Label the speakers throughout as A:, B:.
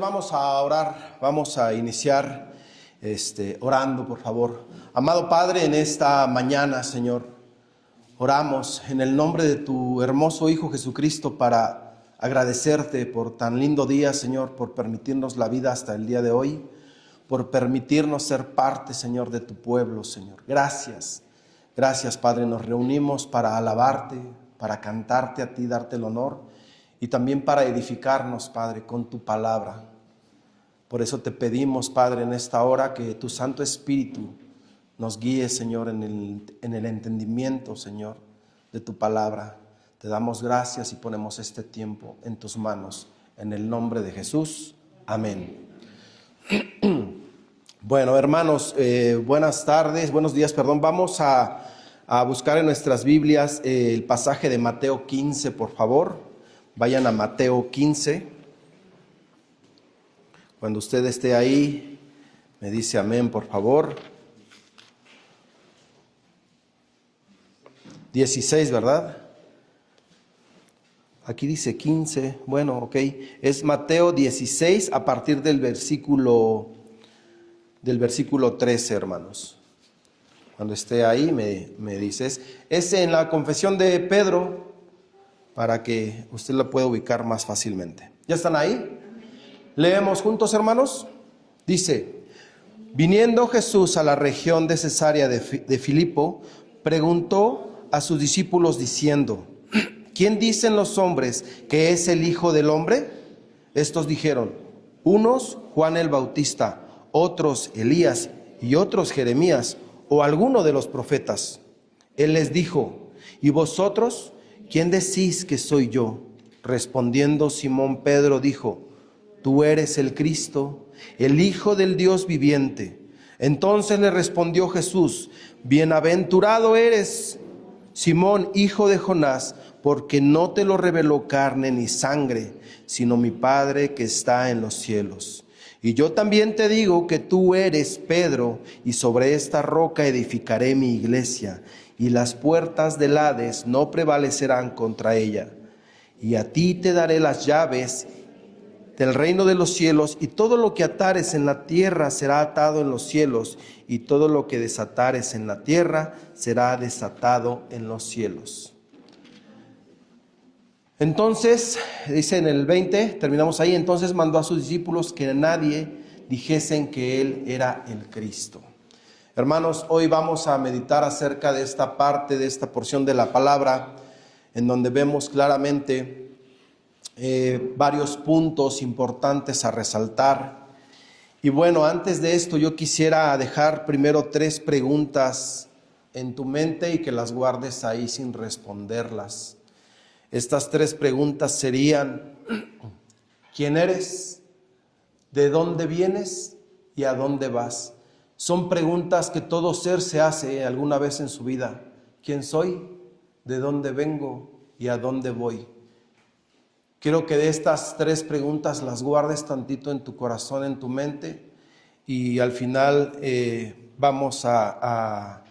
A: vamos a orar, vamos a iniciar orando, por favor. Amado Padre, en esta mañana, Señor, oramos en el nombre de tu hermoso Hijo Jesucristo para agradecerte por tan lindo día, Señor, por permitirnos la vida hasta el día de hoy, por permitirnos ser parte, Señor, de tu pueblo, Señor. Gracias, gracias, Padre. Nos reunimos para alabarte, para cantarte a ti, darte el honor y también para edificarnos, Padre, con tu palabra. Por eso te pedimos, Padre, en esta hora que tu Santo Espíritu nos guíe, Señor, en el entendimiento, Señor, de tu palabra. Te damos gracias y ponemos este tiempo en tus manos. En el nombre de Jesús. Amén. Bueno, hermanos, buenos días, perdón. Vamos a buscar en nuestras Biblias el pasaje de Mateo 15, por favor. Vayan a Mateo 15. Cuando usted esté ahí, me dice amén, por favor. 16, ¿verdad? Aquí dice 15. Bueno, ok. Es Mateo 16 a partir del versículo 13, hermanos. Cuando esté ahí, me dices. Es en la confesión de Pedro, para que usted la pueda ubicar más fácilmente. ¿Ya están ahí? Leemos juntos, hermanos. Dice: viniendo Jesús a la región de Cesarea de Filipo, preguntó a sus discípulos diciendo: ¿quién dicen los hombres que es el Hijo del Hombre? Estos dijeron: unos Juan el Bautista, otros Elías y otros Jeremías o alguno de los profetas. Él les dijo: ¿y vosotros quién decís que soy yo? Respondiendo Simón Pedro dijo: tú eres el Cristo, el Hijo del Dios viviente. Entonces le respondió Jesús: bienaventurado eres, Simón, hijo de Jonás, porque no te lo reveló carne ni sangre, sino mi Padre que está en los cielos. Y yo también te digo que tú eres Pedro, y sobre esta roca edificaré mi iglesia, y las puertas del Hades no prevalecerán contra ella. Y a ti te daré las llaves del reino de los cielos, y todo lo que atares en la tierra será atado en los cielos, y todo lo que desatares en la tierra será desatado en los cielos. Entonces, dice en el 20, terminamos ahí: entonces mandó a sus discípulos que nadie dijesen que él era el Cristo. Hermanos, hoy vamos a meditar acerca de esta parte, de esta porción de la palabra, en donde vemos claramente varios puntos importantes a resaltar. Y bueno, antes de esto yo quisiera dejar primero 3 preguntas en tu mente y que las guardes ahí sin responderlas. Estas 3 preguntas serían: ¿quién eres? ¿De dónde vienes? ¿Y a dónde vas? Son preguntas que todo ser se hace alguna vez en su vida. ¿Quién soy? ¿De dónde vengo? ¿Y a dónde voy? Quiero que de estas 3 preguntas las guardes tantito en tu corazón, en tu mente, y al final vamos a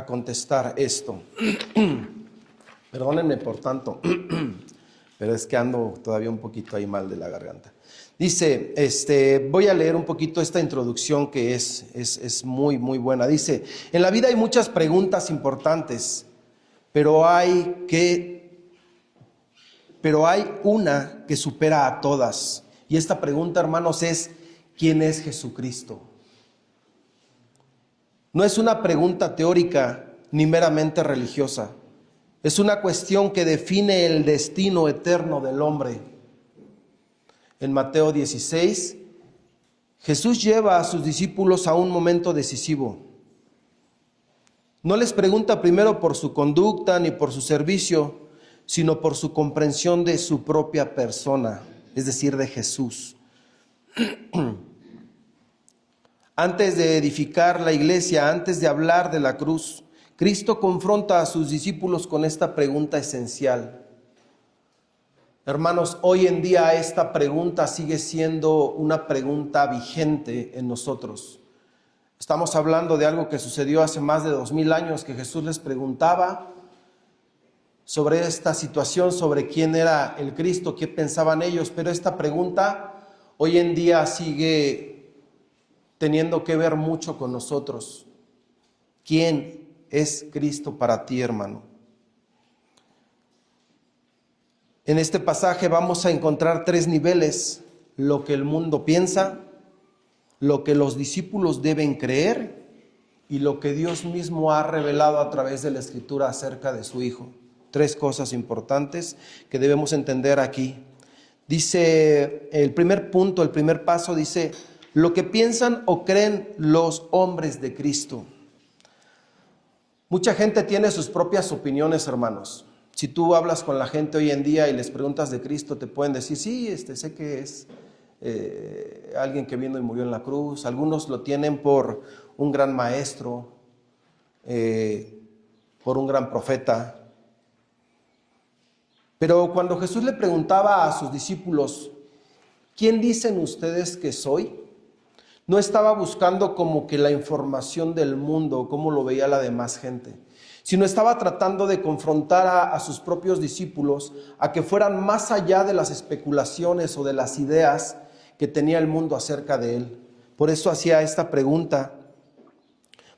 A: contestar esto. Perdónenme por tanto, pero es que ando todavía un poquito ahí mal de la garganta. Dice, voy a leer un poquito esta introducción que es muy, muy buena. Dice: en la vida hay muchas preguntas importantes, pero hay una que supera a todas. Y esta pregunta, hermanos, es: ¿quién es Jesucristo? No es una pregunta teórica ni meramente religiosa. Es una cuestión que define el destino eterno del hombre. En Mateo 16, Jesús lleva a sus discípulos a un momento decisivo. No les pregunta primero por su conducta ni por su servicio, sino por su comprensión de su propia persona, es decir, de Jesús. Antes de edificar la iglesia, antes de hablar de la cruz, Cristo confronta a sus discípulos con esta pregunta esencial. Hermanos, hoy en día esta pregunta sigue siendo una pregunta vigente en nosotros. Estamos hablando de algo que sucedió hace más de 2000 años, que Jesús les preguntaba sobre esta situación, sobre quién era el Cristo, qué pensaban ellos, pero esta pregunta hoy en día sigue teniendo que ver mucho con nosotros. ¿Quién es Cristo para ti, hermano? En este pasaje vamos a encontrar 3 niveles: lo que el mundo piensa, lo que los discípulos deben creer y lo que Dios mismo ha revelado a través de la Escritura acerca de su Hijo. 3 cosas importantes que debemos entender aquí. Dice el primer punto, el primer paso, dice: lo que piensan o creen los hombres de Cristo. Mucha gente tiene sus propias opiniones, hermanos. Si tú hablas con la gente hoy en día y les preguntas de Cristo, te pueden decir: sí, sé que es alguien que vino y murió en la cruz. Algunos lo tienen por un gran maestro, por un gran profeta. Pero cuando Jesús le preguntaba a sus discípulos: ¿quién dicen ustedes que soy?, no estaba buscando como que la información del mundo, como lo veía la demás gente, sino estaba tratando de confrontar a sus propios discípulos a que fueran más allá de las especulaciones o de las ideas que tenía el mundo acerca de él. Por eso hacía esta pregunta,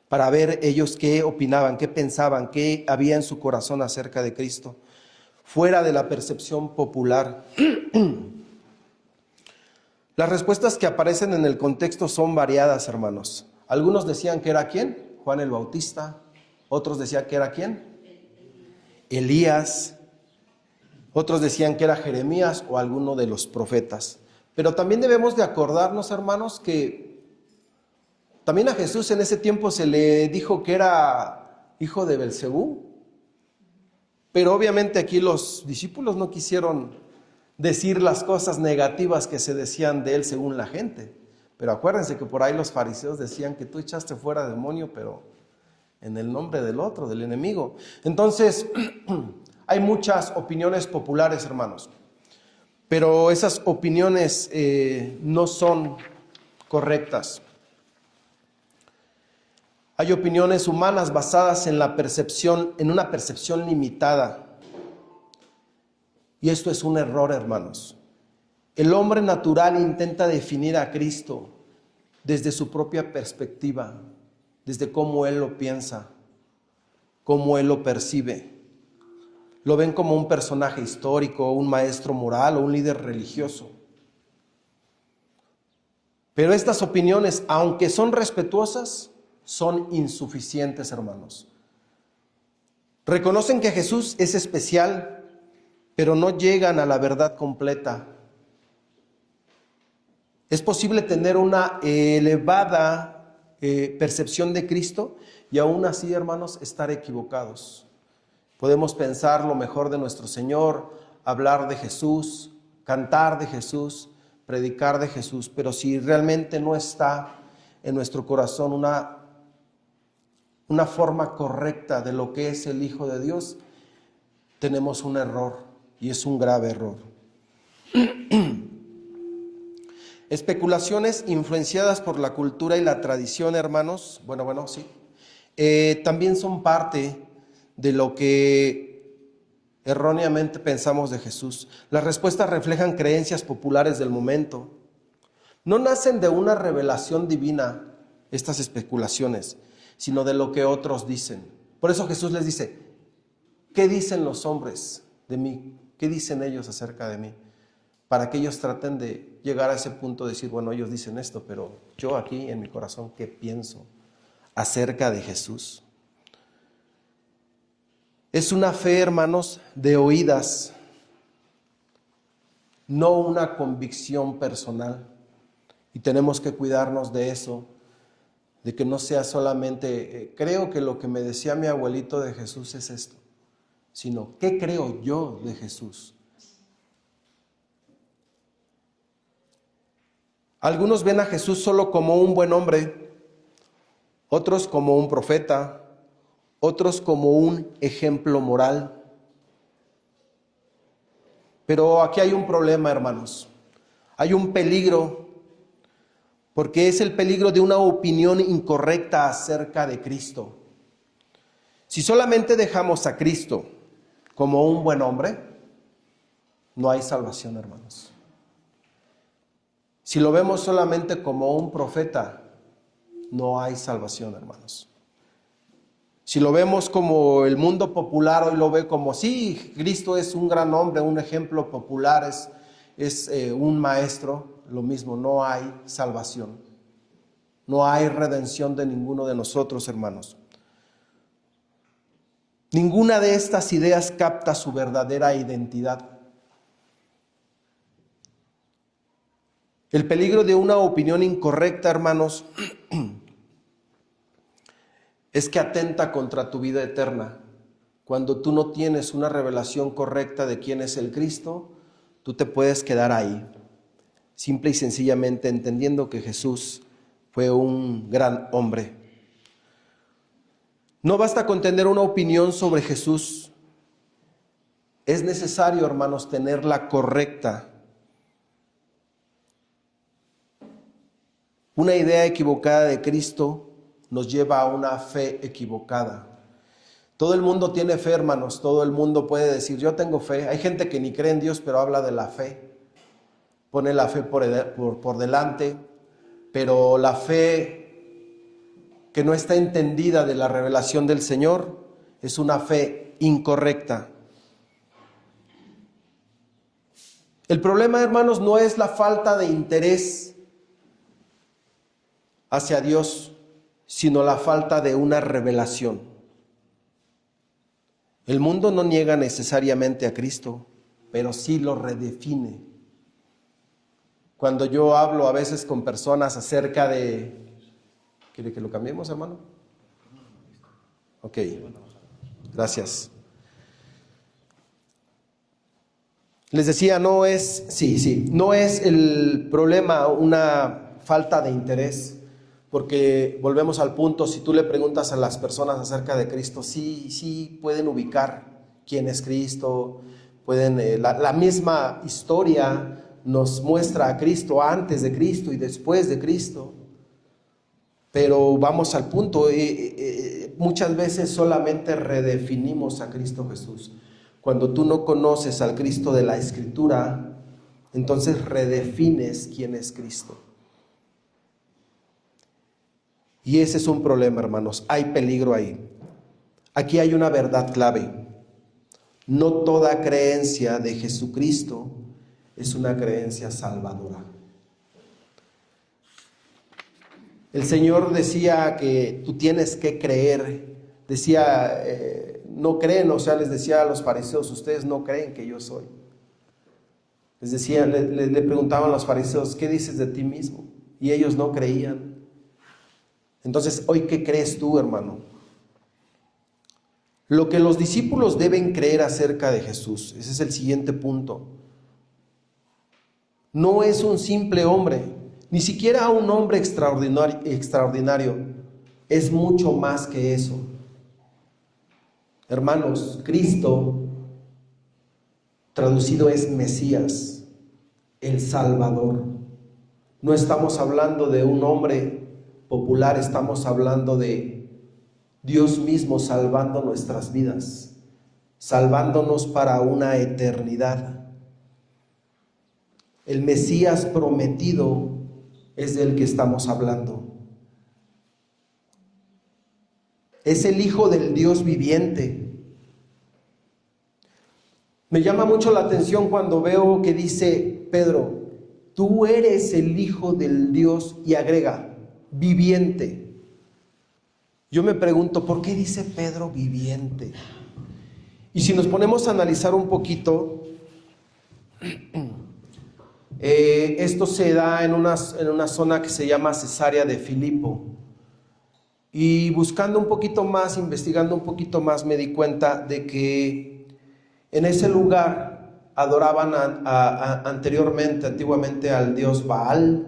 A: para ver ellos qué opinaban, qué pensaban, qué había en su corazón acerca de Cristo, fuera de la percepción popular. Las respuestas que aparecen en el contexto son variadas, hermanos. Algunos decían que era ¿quién? Juan el Bautista. Otros decían que era ¿quién? Elías. Otros decían que era Jeremías o alguno de los profetas. Pero también debemos de acordarnos, hermanos, que también a Jesús en ese tiempo se le dijo que era hijo de Belcebú. Pero obviamente aquí los discípulos no quisieron decir las cosas negativas que se decían de él según la gente. Pero acuérdense que por ahí los fariseos decían que tú echaste fuera demonio, pero en el nombre del otro, del enemigo. Entonces, hay muchas opiniones populares, hermanos, pero esas opiniones no son correctas. Hay opiniones humanas basadas en la percepción, en una percepción limitada. Y esto es un error, hermanos. El hombre natural intenta definir a Cristo desde su propia perspectiva, desde cómo él lo piensa, cómo él lo percibe. Lo ven como un personaje histórico, un maestro moral o un líder religioso. Pero estas opiniones, aunque son respetuosas, son insuficientes, hermanos. Reconocen que Jesús es especial, pero no llegan a la verdad completa. Es posible tener una elevada percepción de Cristo y aún así, hermanos, estar equivocados. Podemos pensar lo mejor de nuestro Señor, hablar de Jesús, cantar de Jesús, predicar de Jesús, pero si realmente no está en nuestro corazón una forma correcta de lo que es el Hijo de Dios, tenemos un error. Y es un grave error. Especulaciones influenciadas por la cultura y la tradición, hermanos, sí, también son parte de lo que erróneamente pensamos de Jesús. Las respuestas reflejan creencias populares del momento. No nacen de una revelación divina estas especulaciones, sino de lo que otros dicen. Por eso Jesús les dice: ¿qué dicen los hombres de mí? ¿Qué dicen ellos acerca de mí? Para que ellos traten de llegar a ese punto de decir: bueno, ellos dicen esto, pero yo aquí en mi corazón, ¿qué pienso acerca de Jesús? Es una fe, hermanos, de oídas, no una convicción personal. Y tenemos que cuidarnos de eso, de que no sea solamente, creo que lo que me decía mi abuelito de Jesús es esto, sino ¿qué creo yo de Jesús? Algunos ven a Jesús solo como un buen hombre, otros como un profeta, otros como un ejemplo moral. Pero aquí hay un problema, hermanos. Hay un peligro, porque es el peligro de una opinión incorrecta acerca de Cristo. Si solamente dejamos a Cristo como un buen hombre, no hay salvación, hermanos. Si lo vemos solamente como un profeta, no hay salvación, hermanos. Si lo vemos como el mundo popular hoy lo ve como, sí, Cristo es un gran hombre, un ejemplo popular, es un maestro, lo mismo, no hay salvación. No hay redención de ninguno de nosotros, hermanos. Ninguna de estas ideas capta su verdadera identidad. El peligro de una opinión incorrecta, hermanos, es que atenta contra tu vida eterna. Cuando tú no tienes una revelación correcta de quién es el Cristo, tú te puedes quedar ahí, simple y sencillamente entendiendo que Jesús fue un gran hombre. No basta con tener una opinión sobre Jesús. Es necesario, hermanos, tenerla correcta. Una idea equivocada de Cristo nos lleva a una fe equivocada. Todo el mundo tiene fe, hermanos. Todo el mundo puede decir, yo tengo fe. Hay gente que ni cree en Dios, pero habla de la fe. Pone la fe por delante, pero la fe que no está entendida de la revelación del Señor es una fe incorrecta. El problema, hermanos, no es la falta de interés hacia Dios, sino la falta de una revelación. El mundo no niega necesariamente a Cristo, pero sí lo redefine. Cuando yo hablo a veces con personas acerca de... ¿Quiere que lo cambiemos, hermano? Ok, gracias. Les decía, no es el problema una falta de interés, porque volvemos al punto, si tú le preguntas a las personas acerca de Cristo, sí pueden ubicar quién es Cristo, la misma historia nos muestra a Cristo antes de Cristo y después de Cristo, pero vamos al punto, muchas veces solamente redefinimos a Cristo Jesús. Cuando tú no conoces al Cristo de la Escritura, entonces redefines quién es Cristo. Y ese es un problema, hermanos. Hay peligro ahí. Aquí hay una verdad clave. No toda creencia de Jesucristo es una creencia salvadora. El Señor decía que tú tienes que creer. Decía, no creen, les decía a los fariseos, ustedes no creen que yo soy. Les decía, le preguntaban a los fariseos, ¿qué dices de ti mismo? Y ellos no creían. Entonces, ¿hoy qué crees tú, hermano? Lo que los discípulos deben creer acerca de Jesús, ese es el siguiente punto. No es un simple hombre, ni siquiera un hombre extraordinario, es mucho más que eso. Hermanos, Cristo, traducido es Mesías, el Salvador. No estamos hablando de un hombre popular, estamos hablando de Dios mismo salvando nuestras vidas, salvándonos para una eternidad. El Mesías prometido es del que estamos hablando. Es el Hijo del Dios viviente. Me llama mucho la atención cuando veo que dice Pedro, tú eres el Hijo del Dios, y agrega, viviente. Yo me pregunto, ¿por qué dice Pedro viviente? Y si nos ponemos a analizar un poquito, esto se da en una zona que se llama Cesarea de Filipo. Y buscando un poquito más, investigando un poquito más, me di cuenta de que en ese lugar adoraban antiguamente al dios Baal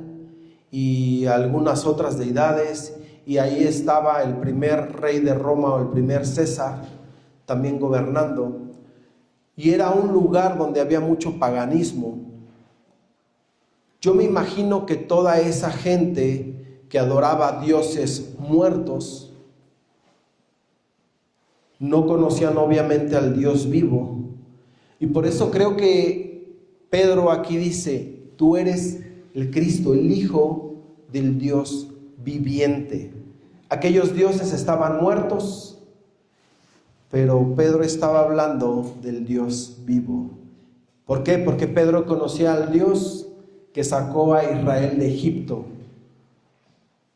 A: y algunas otras deidades, y ahí estaba el primer rey de Roma, o el primer César, también gobernando, y era un lugar donde había mucho paganismo. Yo me imagino que toda esa gente que adoraba a dioses muertos no conocían obviamente al Dios vivo, y por eso creo que Pedro aquí dice, tú eres el Cristo, el Hijo del Dios viviente. Aquellos dioses estaban muertos, pero Pedro estaba hablando del Dios vivo. ¿Por qué? Porque Pedro conocía al Dios que sacó a Israel de Egipto.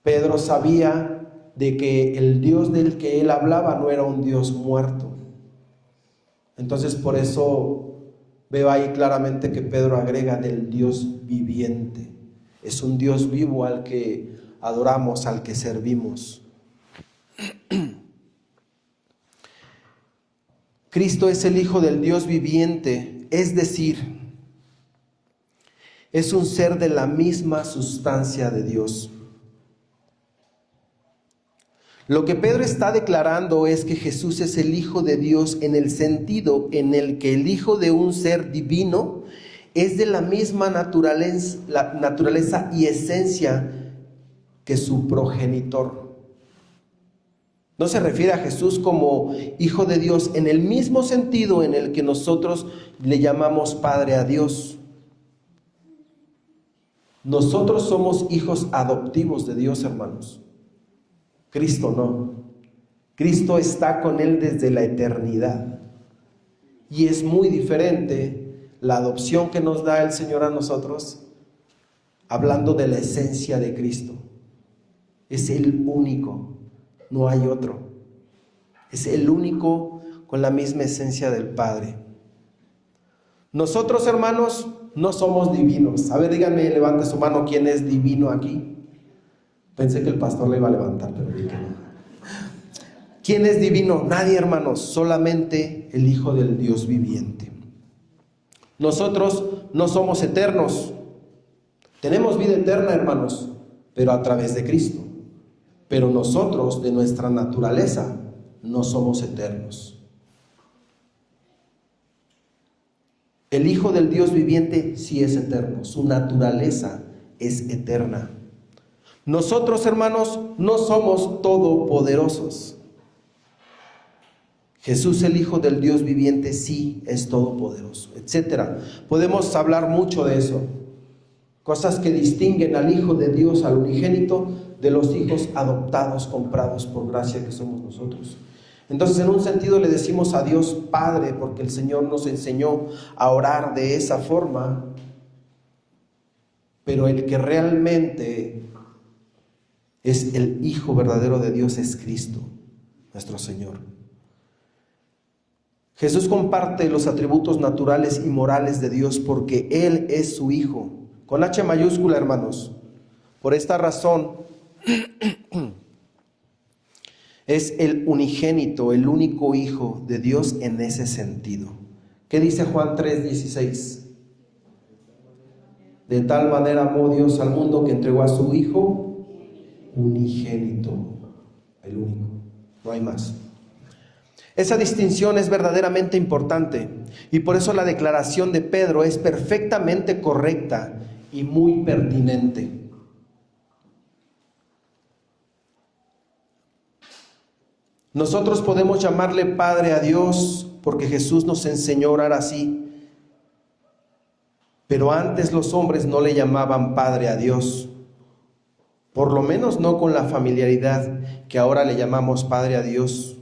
A: Pedro sabía de que el Dios del que él hablaba no era un Dios muerto. Entonces por eso veo ahí claramente que Pedro agrega del Dios viviente. Es un Dios vivo al que adoramos, al que servimos. Cristo es el Hijo del Dios viviente, es decir, es un ser de la misma sustancia de Dios. Lo que Pedro está declarando es que Jesús es el Hijo de Dios en el sentido en el que el Hijo de un ser divino es de la misma naturaleza y esencia que su progenitor. No se refiere a Jesús como Hijo de Dios en el mismo sentido en el que nosotros le llamamos Padre a Dios. Nosotros somos hijos adoptivos de Dios, hermanos. Cristo no. Cristo está con Él desde la eternidad. Y es muy diferente la adopción que nos da el Señor a nosotros, hablando de la esencia de Cristo. Es el único, no hay otro. Es el único con la misma esencia del Padre. Nosotros, hermanos, no somos divinos. A ver, díganme, levante su mano, ¿quién es divino aquí? Pensé que el pastor le iba a levantar, pero vi que no. ¿Quién es divino? Nadie, hermanos, solamente el Hijo del Dios viviente. Nosotros no somos eternos. Tenemos vida eterna, hermanos, pero a través de Cristo. Pero nosotros, de nuestra naturaleza, no somos eternos. El Hijo del Dios viviente sí es eterno. Su naturaleza es eterna. Nosotros, hermanos, no somos todopoderosos. Jesús, el Hijo del Dios viviente, sí es todopoderoso, etc. Podemos hablar mucho de eso. Cosas que distinguen al Hijo de Dios, al unigénito, de los hijos adoptados, comprados por gracia que somos nosotros. Entonces, en un sentido le decimos a Dios Padre, porque el Señor nos enseñó a orar de esa forma. Pero el que realmente es el Hijo verdadero de Dios es Cristo, nuestro Señor. Jesús comparte los atributos naturales y morales de Dios porque Él es su Hijo. Con H mayúscula, hermanos. Por esta razón, es el unigénito, el único Hijo de Dios en ese sentido. ¿Qué dice Juan 3:16? De tal manera amó Dios al mundo que entregó a su Hijo unigénito, el único, no hay más. Esa distinción es verdaderamente importante y por eso la declaración de Pedro es perfectamente correcta y muy pertinente. Nosotros podemos llamarle Padre a Dios porque Jesús nos enseñó a orar así, pero antes los hombres no le llamaban Padre a Dios, por lo menos no con la familiaridad que ahora le llamamos Padre a Dios,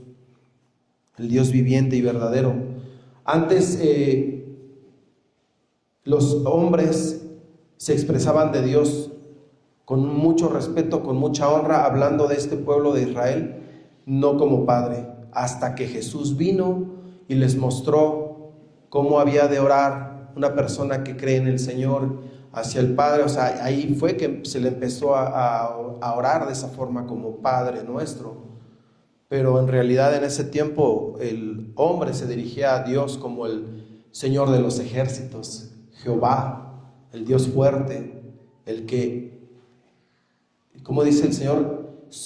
A: el Dios viviente y verdadero. Antes los hombres se expresaban de Dios con mucho respeto, con mucha honra, hablando de este pueblo de Israel, no como Padre, hasta que Jesús vino y les mostró cómo había de orar una persona que cree en el Señor hacia el Padre. O sea, ahí fue que se le empezó a orar de esa forma como Padre nuestro. Pero en realidad en ese tiempo el hombre se dirigía a Dios como el Señor de los ejércitos, Jehová, el Dios fuerte, el que, como dice el Señor,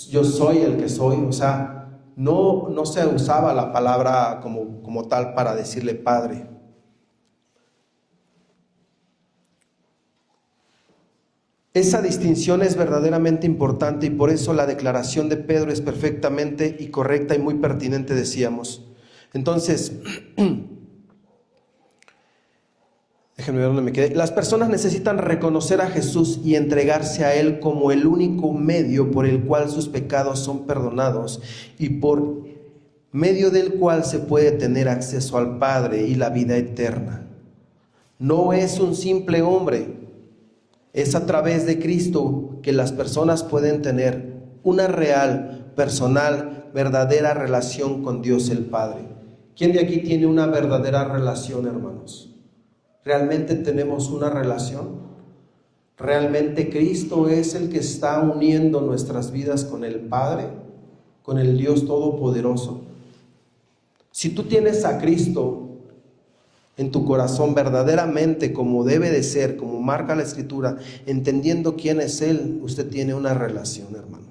A: yo soy el que soy. O sea, no se usaba la palabra como tal para decirle Padre. Esa distinción es verdaderamente importante y por eso la declaración de Pedro es perfectamente y correcta y muy pertinente, decíamos. Entonces, Déjenme ver dónde me quedé. Las personas necesitan reconocer a Jesús y entregarse a Él como el único medio por el cual sus pecados son perdonados y por medio del cual se puede tener acceso al Padre y la vida eterna. No es un simple hombre, es a través de Cristo que las personas pueden tener una real, personal, verdadera relación con Dios el Padre. ¿Quién de aquí tiene una verdadera relación, hermanos? ¿Realmente tenemos una relación? ¿Realmente Cristo es el que está uniendo nuestras vidas con el Padre, con el Dios Todopoderoso? Si tú tienes a Cristo en tu corazón verdaderamente como debe de ser, como marca la Escritura, entendiendo quién es Él, usted tiene una relación, hermano.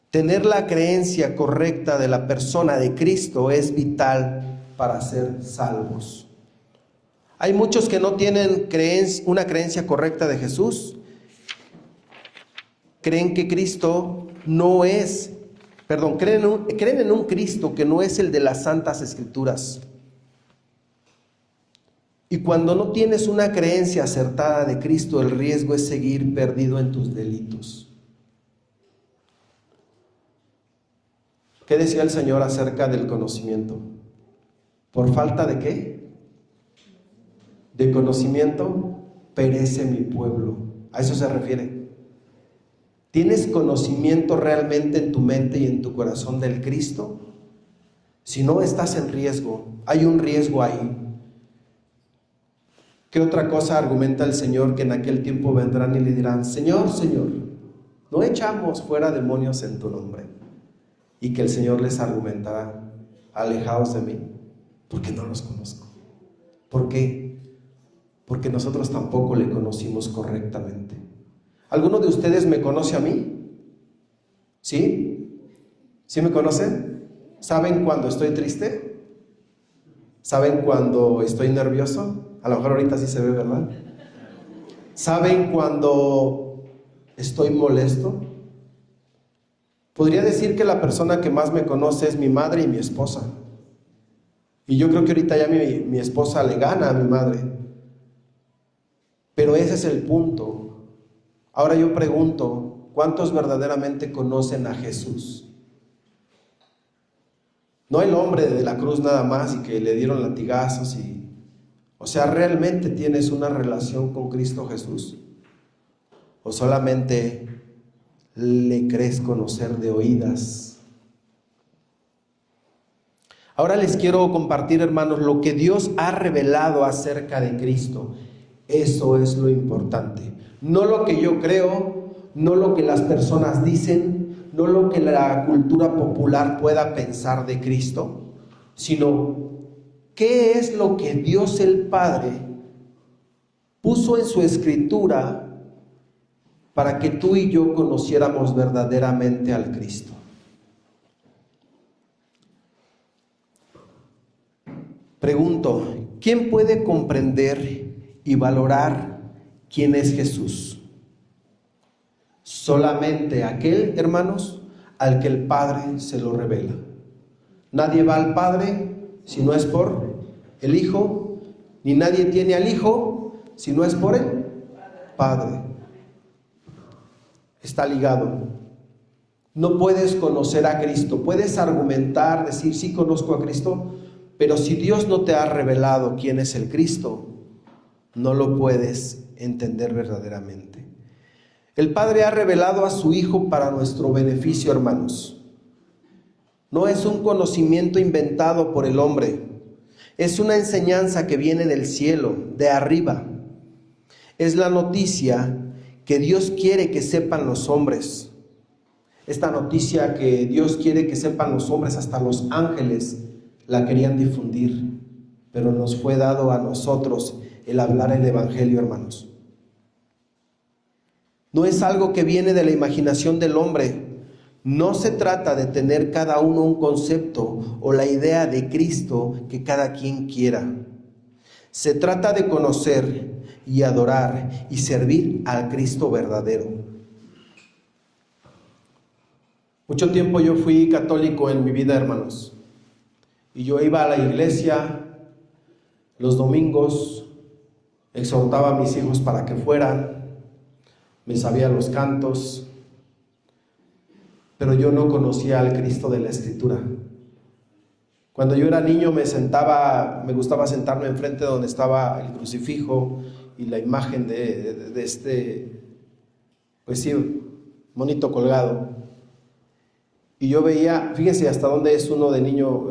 A: Tener la creencia correcta de la persona de Cristo es vital para ser salvos. Hay muchos que no tienen una creencia correcta de Jesús. Creen que Cristo no es, creen en un Cristo que no es el de las Santas Escrituras. Y cuando no tienes una creencia acertada de Cristo, el riesgo es seguir perdido en tus delitos. ¿Qué decía el Señor acerca del conocimiento? ¿Por falta de qué? De conocimiento perece mi pueblo. A eso se refiere. ¿Tienes conocimiento realmente en tu mente y en tu corazón del Cristo? Si no, estás en riesgo. Hay un riesgo ahí. ¿Qué otra cosa argumenta el Señor? Que en aquel tiempo vendrán y le dirán: Señor, Señor, ¿no echamos fuera demonios en tu nombre? Y que el Señor les argumentará: alejaos de mí, porque no los conozco. ¿Por qué? Porque nosotros tampoco le conocimos correctamente. ¿Alguno de ustedes me conoce a mí? ¿Sí? ¿Sí me conocen? ¿Saben cuando estoy triste? ¿Saben cuando estoy nervioso? A lo mejor ahorita sí se ve, ¿verdad? ¿Saben cuando estoy molesto? Podría decir que la persona que más me conoce es mi madre y mi esposa. Y yo creo que ahorita ya mi esposa le gana a mi madre. Pero ese es el punto. Ahora yo pregunto, ¿cuántos verdaderamente conocen a Jesús? No el hombre de la cruz nada más y que le dieron latigazos o sea, ¿realmente tienes una relación con Cristo Jesús? ¿O solamente le crees conocer de oídas? Ahora les quiero compartir, hermanos, lo que Dios ha revelado acerca de Cristo. Eso es lo importante. No lo que yo creo, no lo que las personas dicen, no lo que la cultura popular pueda pensar de Cristo, sino qué es lo que Dios el Padre puso en su Escritura para que tú y yo conociéramos verdaderamente al Cristo. Pregunto, ¿quién puede comprender y valorar quién es Jesús? Solamente aquel, hermanos, al que el Padre se lo revela. Nadie va al Padre si no es por el Hijo, ni nadie tiene al Hijo si no es por el Padre. Está ligado. No puedes conocer a Cristo. Puedes argumentar, decir, sí conozco a Cristo, pero si Dios no te ha revelado quién es el Cristo, no lo puedes entender verdaderamente. El Padre ha revelado a su Hijo para nuestro beneficio, hermanos. No es un conocimiento inventado por el hombre. Es una enseñanza que viene del cielo, de arriba. Es la noticia que Dios quiere que sepan los hombres. Esta noticia que Dios quiere que sepan los hombres, hasta los ángeles la querían difundir, pero nos fue dado a nosotros el hablar el evangelio, hermanos. No es algo que viene de la imaginación del hombre. No se trata de tener cada uno un concepto o la idea de Cristo que cada quien quiera. Se trata de conocer y adorar y servir al Cristo verdadero. Mucho tiempo yo fui católico en mi vida, hermanos. Y yo iba a la iglesia los domingos, exhortaba a mis hijos para que fueran, me sabía los cantos, pero yo no conocía al Cristo de la Escritura. Cuando yo era niño me gustaba sentarme enfrente donde estaba el crucifijo y la imagen de este, pues sí, monito colgado. Y yo veía, fíjense hasta dónde es uno de niño,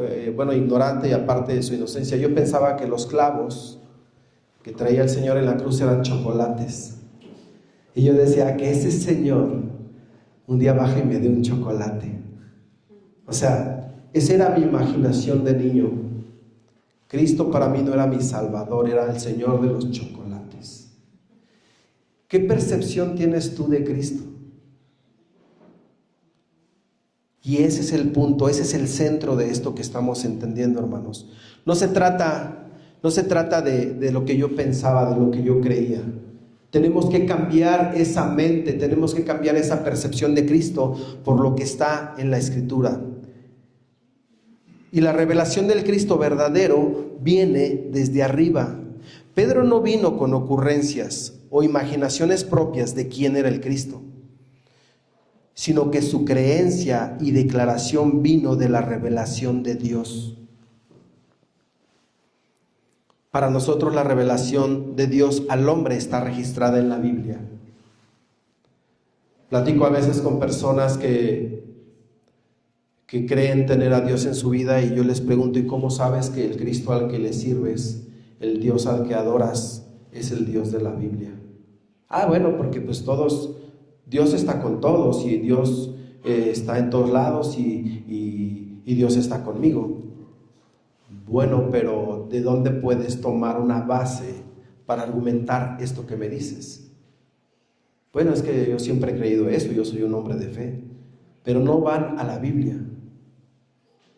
A: ignorante y aparte de su inocencia. Yo pensaba que los clavos que traía el Señor en la cruz eran chocolates. Y yo decía que ese Señor un día baje y me dé un chocolate. O sea, esa era mi imaginación de niño. Cristo para mí no era mi Salvador, era el Señor de los chocolates. ¿Qué percepción tienes tú de Cristo? Y ese es el punto, ese es el centro de esto que estamos entendiendo, hermanos. No se trata de lo que yo pensaba, de lo que yo creía. Tenemos que cambiar esa mente, tenemos que cambiar esa percepción de Cristo por lo que está en la Escritura. Y la revelación del Cristo verdadero viene desde arriba. Pedro no vino con ocurrencias o imaginaciones propias de quién era el Cristo, sino que su creencia y declaración vino de la revelación de Dios. Para nosotros la revelación de Dios al hombre está registrada en la Biblia. Platico a veces con personas que creen tener a Dios en su vida y yo les pregunto, ¿y cómo sabes que el Cristo al que le sirves, el Dios al que adoras, es el Dios de la Biblia? Bueno, porque pues Dios está con todos y Dios está en todos lados y Dios está conmigo. Bueno, pero ¿de dónde puedes tomar una base para argumentar esto que me dices? Bueno, es que yo siempre he creído eso, yo soy un hombre de fe, pero no van a la Biblia,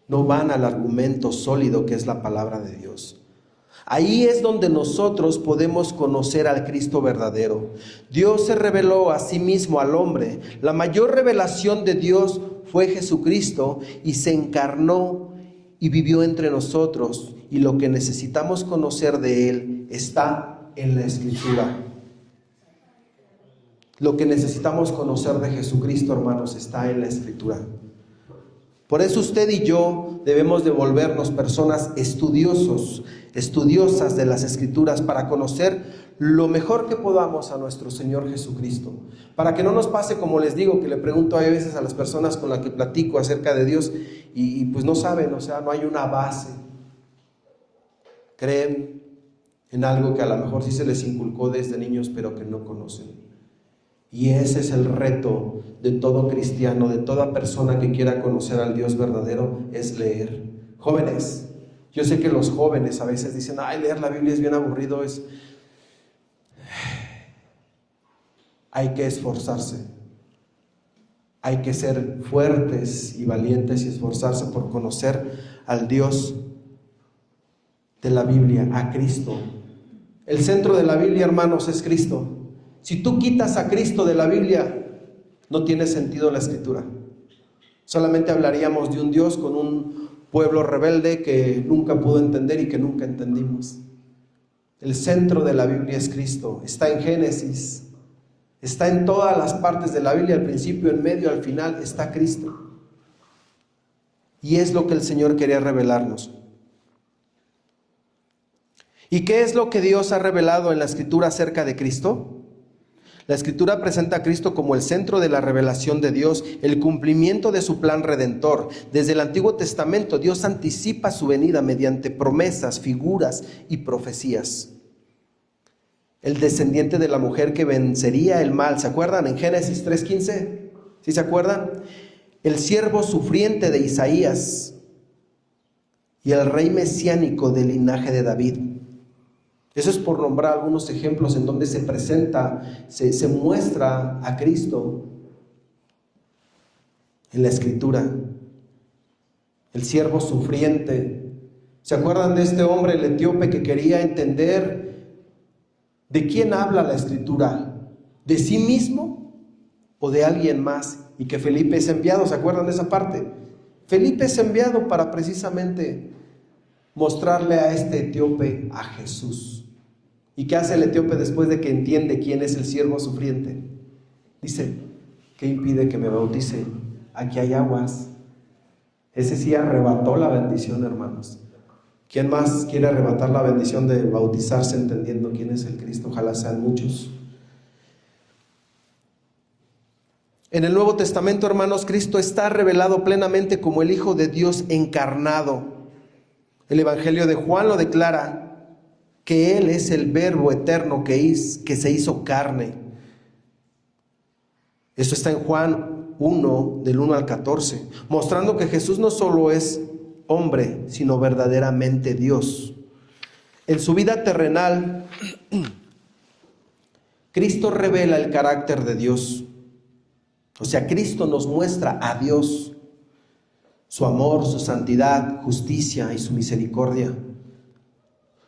A: no van al argumento sólido que es la palabra de Dios. Ahí es donde nosotros podemos conocer al Cristo verdadero. Dios se reveló a sí mismo al hombre. La mayor revelación de Dios fue Jesucristo y se encarnó y vivió entre nosotros. Y lo que necesitamos conocer de Él está en la Escritura. Lo que necesitamos conocer de Jesucristo, hermanos, está en la Escritura. Por eso usted y yo debemos de volvernos personas estudiosas de las Escrituras para conocer lo mejor que podamos a nuestro Señor Jesucristo. Para que no nos pase como les digo, que le pregunto a veces a las personas con las que platico acerca de Dios y pues no saben, o sea, no hay una base. Creen en algo que a lo mejor sí se les inculcó desde niños, pero que no conocen. Y ese es el reto de todo cristiano, de toda persona que quiera conocer al Dios verdadero, es leer. Jóvenes, yo sé que los jóvenes a veces dicen, leer la Biblia es bien aburrido, hay que esforzarse. Hay que ser fuertes y valientes y esforzarse por conocer al Dios de la Biblia, a Cristo. El centro de la Biblia, hermanos, es Cristo. Si tú quitas a Cristo de la Biblia, no tiene sentido la Escritura. Solamente hablaríamos de un Dios con un pueblo rebelde que nunca pudo entender y que nunca entendimos. El centro de la Biblia es Cristo. Está en Génesis, está en todas las partes de la Biblia, al principio, en medio, al final, está Cristo. Y es lo que el Señor quería revelarnos. ¿Y qué es lo que Dios ha revelado en la Escritura acerca de Cristo? La Escritura presenta a Cristo como el centro de la revelación de Dios, el cumplimiento de su plan redentor. Desde el Antiguo Testamento, Dios anticipa su venida mediante promesas, figuras y profecías. El descendiente de la mujer que vencería el mal, ¿se acuerdan? En Génesis 3:15, ¿sí se acuerdan? El siervo sufriente de Isaías y el rey mesiánico del linaje de David. Eso es por nombrar algunos ejemplos en donde se presenta, se muestra a Cristo en la Escritura. El siervo sufriente. ¿Se acuerdan de este hombre, el etíope, que quería entender de quién habla la Escritura? ¿De sí mismo o de alguien más? Y que Felipe es enviado, ¿se acuerdan de esa parte? Felipe es enviado para precisamente mostrarle a este etíope a Jesús. ¿Y qué hace el etíope después de que entiende quién es el siervo sufriente? Dice, ¿qué impide que me bautice? Aquí hay aguas. Ese sí arrebató la bendición, hermanos. ¿Quién más quiere arrebatar la bendición de bautizarse entendiendo quién es el Cristo? Ojalá sean muchos. En el Nuevo Testamento, hermanos, Cristo está revelado plenamente como el Hijo de Dios encarnado. El Evangelio de Juan lo declara, que Él es el Verbo eterno que se hizo carne. Esto está en Juan 1, del 1 al 14, mostrando que Jesús no solo es hombre, sino verdaderamente Dios. En su vida terrenal, Cristo revela el carácter de Dios. O sea, Cristo nos muestra a Dios, su amor, su santidad, justicia y su misericordia.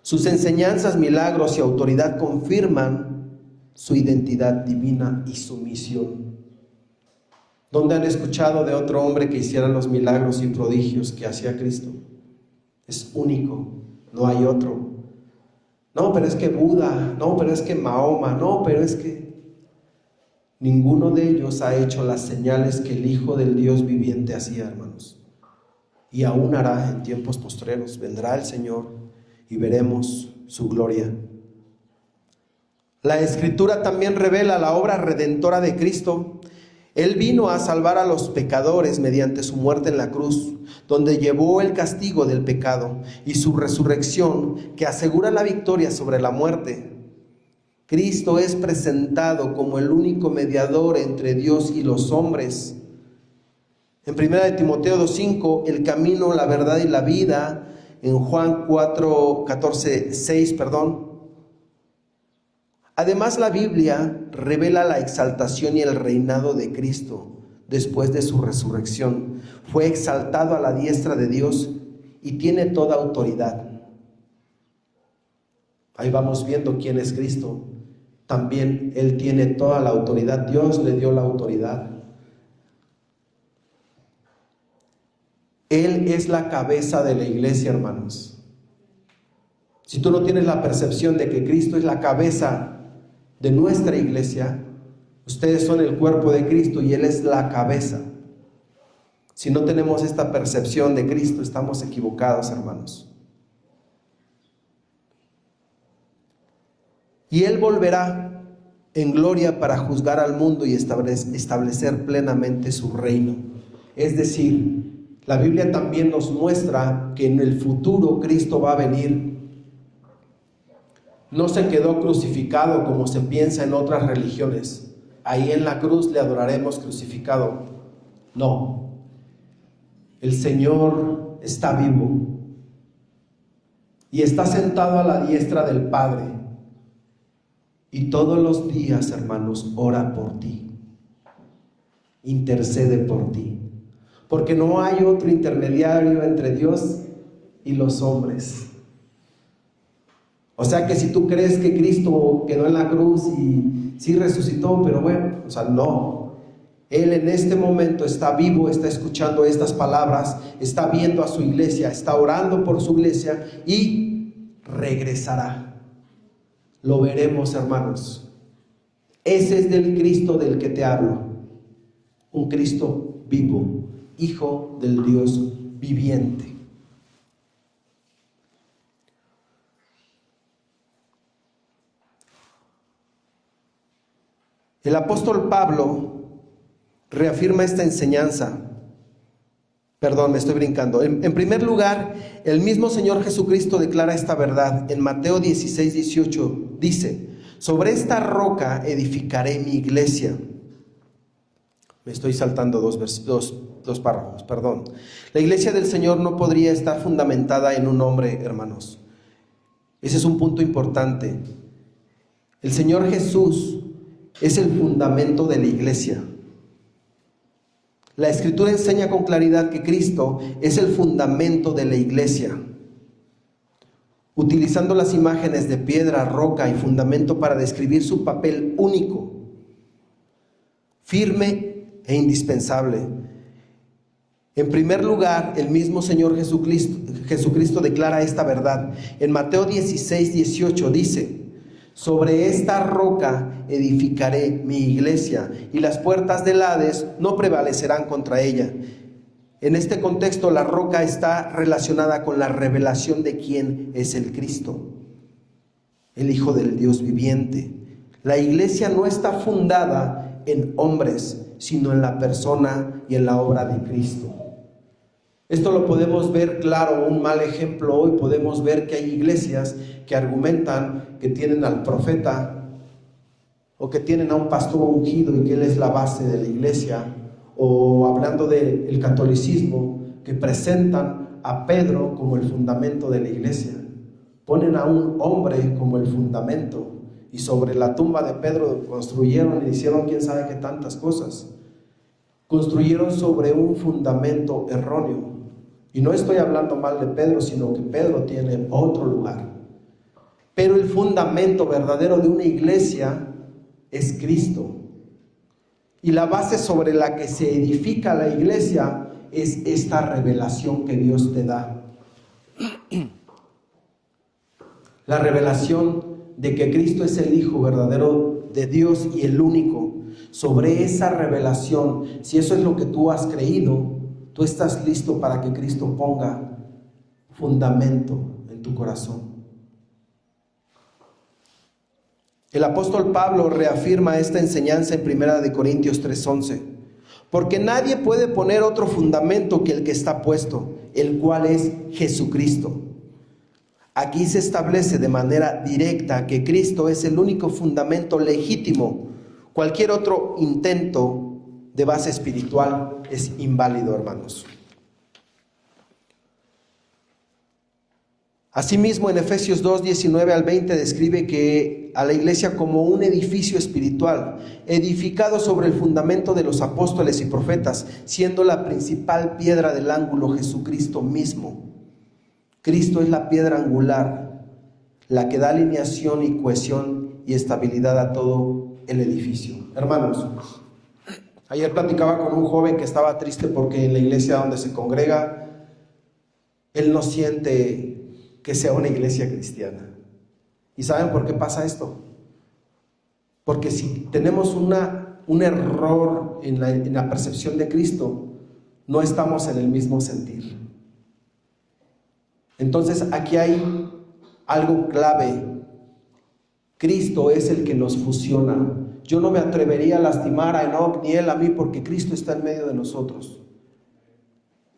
A: Sus enseñanzas, milagros y autoridad confirman su identidad divina y su misión. ¿Dónde han escuchado de otro hombre que hiciera los milagros y prodigios que hacía Cristo? Es único, no hay otro. No, pero es que Buda, no, pero es que Mahoma, no, pero es que... Ninguno de ellos ha hecho las señales que el Hijo del Dios viviente hacía, hermanos. Y aún hará en tiempos postreros. Vendrá el Señor y veremos su gloria. La Escritura también revela la obra redentora de Cristo. Él vino a salvar a los pecadores mediante su muerte en la cruz, donde llevó el castigo del pecado, y su resurrección, que asegura la victoria sobre la muerte. Cristo es presentado como el único mediador entre Dios y los hombres. En 1 Timoteo 2:5, el camino, la verdad y la vida. En Juan 6. Además, la Biblia revela la exaltación y el reinado de Cristo después de su resurrección. Fue exaltado a la diestra de Dios y tiene toda autoridad. Ahí vamos viendo quién es Cristo. También Él tiene toda la autoridad. Dios le dio la autoridad. Él es la cabeza de la iglesia, hermanos. Si tú no tienes la percepción de que Cristo es la cabeza de nuestra iglesia, ustedes son el cuerpo de Cristo y Él es la cabeza. Si no tenemos esta percepción de Cristo, estamos equivocados, hermanos. Y Él volverá en gloria para juzgar al mundo y establecer plenamente su reino. Es decir, la Biblia también nos muestra que en el futuro Cristo va a venir. No se quedó crucificado como se piensa en otras religiones. Ahí en la cruz le adoraremos crucificado. No. El Señor está vivo y está sentado a la diestra del Padre. Y todos los días, hermanos, ora por ti, intercede por ti, porque no hay otro intermediario entre Dios y los hombres. O sea que si tú crees que Cristo quedó en la cruz y sí resucitó, pero bueno, no. Él en este momento está vivo, está escuchando estas palabras, está viendo a su iglesia, está orando por su iglesia y regresará. Lo veremos, hermanos. Ese es del Cristo del que te hablo. Un Cristo vivo, Hijo del Dios viviente. El apóstol Pablo reafirma esta enseñanza. Perdón, me estoy brincando. En primer lugar, el mismo Señor Jesucristo declara esta verdad. En Mateo 16:18 dice: sobre esta roca edificaré mi iglesia. Me estoy saltando dos párrafos, perdón. La iglesia del Señor no podría estar fundamentada en un hombre, hermanos. Ese es un punto importante. El Señor Jesús es el fundamento de la iglesia. La Escritura enseña con claridad que Cristo es el fundamento de la iglesia. Utilizando las imágenes de piedra, roca y fundamento para describir su papel único, firme e indispensable. En primer lugar, el mismo Señor Jesucristo declara esta verdad. En Mateo 16:18 dice: sobre esta roca edificaré mi iglesia, y las puertas del Hades no prevalecerán contra ella. En este contexto, la roca está relacionada con la revelación de quién es el Cristo, el Hijo del Dios viviente. La iglesia no está fundada en hombres, sino en la persona y en la obra de Cristo. Esto lo podemos ver claro, un mal ejemplo hoy. Podemos ver que hay iglesias que argumentan que tienen al profeta o que tienen a un pastor ungido y que él es la base de la iglesia, o hablando del catolicismo, que presentan a Pedro como el fundamento de la iglesia. Ponen a un hombre como el fundamento y sobre la tumba de Pedro construyeron y hicieron quién sabe qué tantas cosas. Construyeron sobre un fundamento erróneo. Y no estoy hablando mal de Pedro, sino que Pedro tiene otro lugar. Pero el fundamento verdadero de una iglesia es Cristo. Y la base sobre la que se edifica la iglesia es esta revelación que Dios te da. La revelación de que Cristo es el Hijo verdadero de Dios y el único. Sobre esa revelación, si eso es lo que tú has creído, tú estás listo para que Cristo ponga fundamento en tu corazón. El apóstol Pablo reafirma esta enseñanza en 1 Corintios 3:11. Porque nadie puede poner otro fundamento que el que está puesto, el cual es Jesucristo. Aquí se establece de manera directa que Cristo es el único fundamento legítimo. Cualquier otro intento de base espiritual es inválido, hermanos. Asimismo, en Efesios 2:19 al 20 describe que a la iglesia como un edificio espiritual, edificado sobre el fundamento de los apóstoles y profetas, siendo la principal piedra del ángulo Jesucristo mismo. Cristo es la piedra angular, la que da alineación y cohesión y estabilidad a todo el edificio. Hermanos, ayer platicaba con un joven que estaba triste porque en la iglesia donde se congrega, él no siente que sea una iglesia cristiana. ¿Y saben por qué pasa esto? Porque si tenemos un error en la percepción de Cristo, no estamos en el mismo sentir. Entonces aquí hay algo clave. Cristo es el que nos fusiona. Yo no me atrevería a lastimar a Enoch ni él a mí, porque Cristo está en medio de nosotros.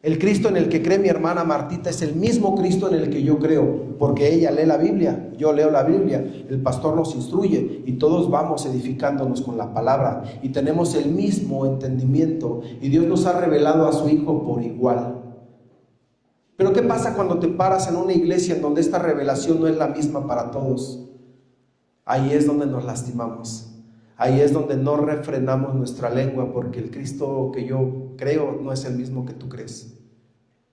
A: El Cristo en el que cree mi hermana Martita es el mismo Cristo en el que yo creo, porque ella lee la Biblia, yo leo la Biblia, el pastor nos instruye y todos vamos edificándonos con la palabra y tenemos el mismo entendimiento y Dios nos ha revelado a su Hijo por igual. Pero ¿qué pasa cuando te paras en una iglesia en donde esta revelación no es la misma para todos? Ahí es donde nos lastimamos. Ahí es donde no refrenamos nuestra lengua, porque el Cristo que yo creo no es el mismo que tú crees.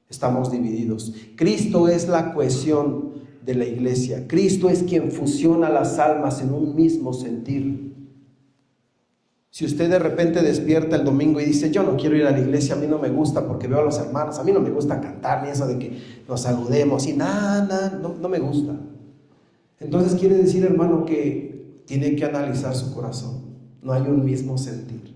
A: Estamos divididos. Cristo es la cohesión de la iglesia. Cristo es quien fusiona las almas en un mismo sentir. Si usted de repente despierta el domingo y dice: yo no quiero ir a la iglesia, a mí no me gusta porque veo a los hermanos, a mí no me gusta cantar ni eso de que nos saludemos y nada, no me gusta. Entonces quiere decir, hermano, que tiene que analizar su corazón. No hay un mismo sentir.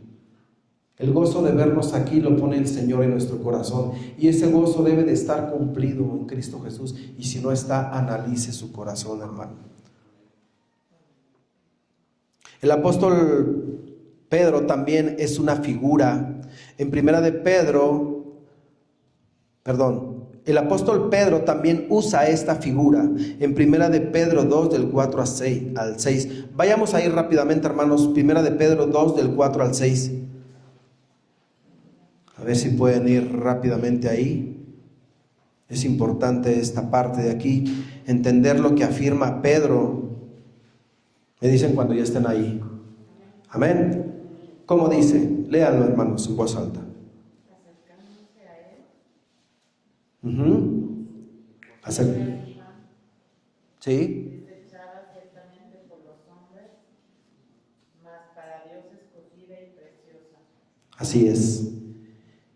A: El gozo de vernos aquí lo pone el Señor en nuestro corazón, y ese gozo debe de estar cumplido en Cristo Jesús, y si no está, analice su corazón, hermano. El apóstol Pedro también es una figura. En el apóstol Pedro también usa esta figura en 1 Pedro 2 del 4 al 6. Vayamos a ir rápidamente, hermanos. 1 Pedro 2 del 4 al 6. A ver si pueden ir rápidamente ahí. Es importante esta parte de aquí, entender lo que afirma Pedro. Me dicen cuando ya estén ahí. Amén. ¿Cómo dice? Léanlo, hermanos, en voz alta. Sí.
B: Desechada ciertamente por los hombres, mas para Dios escogida y preciosa.
A: Así es.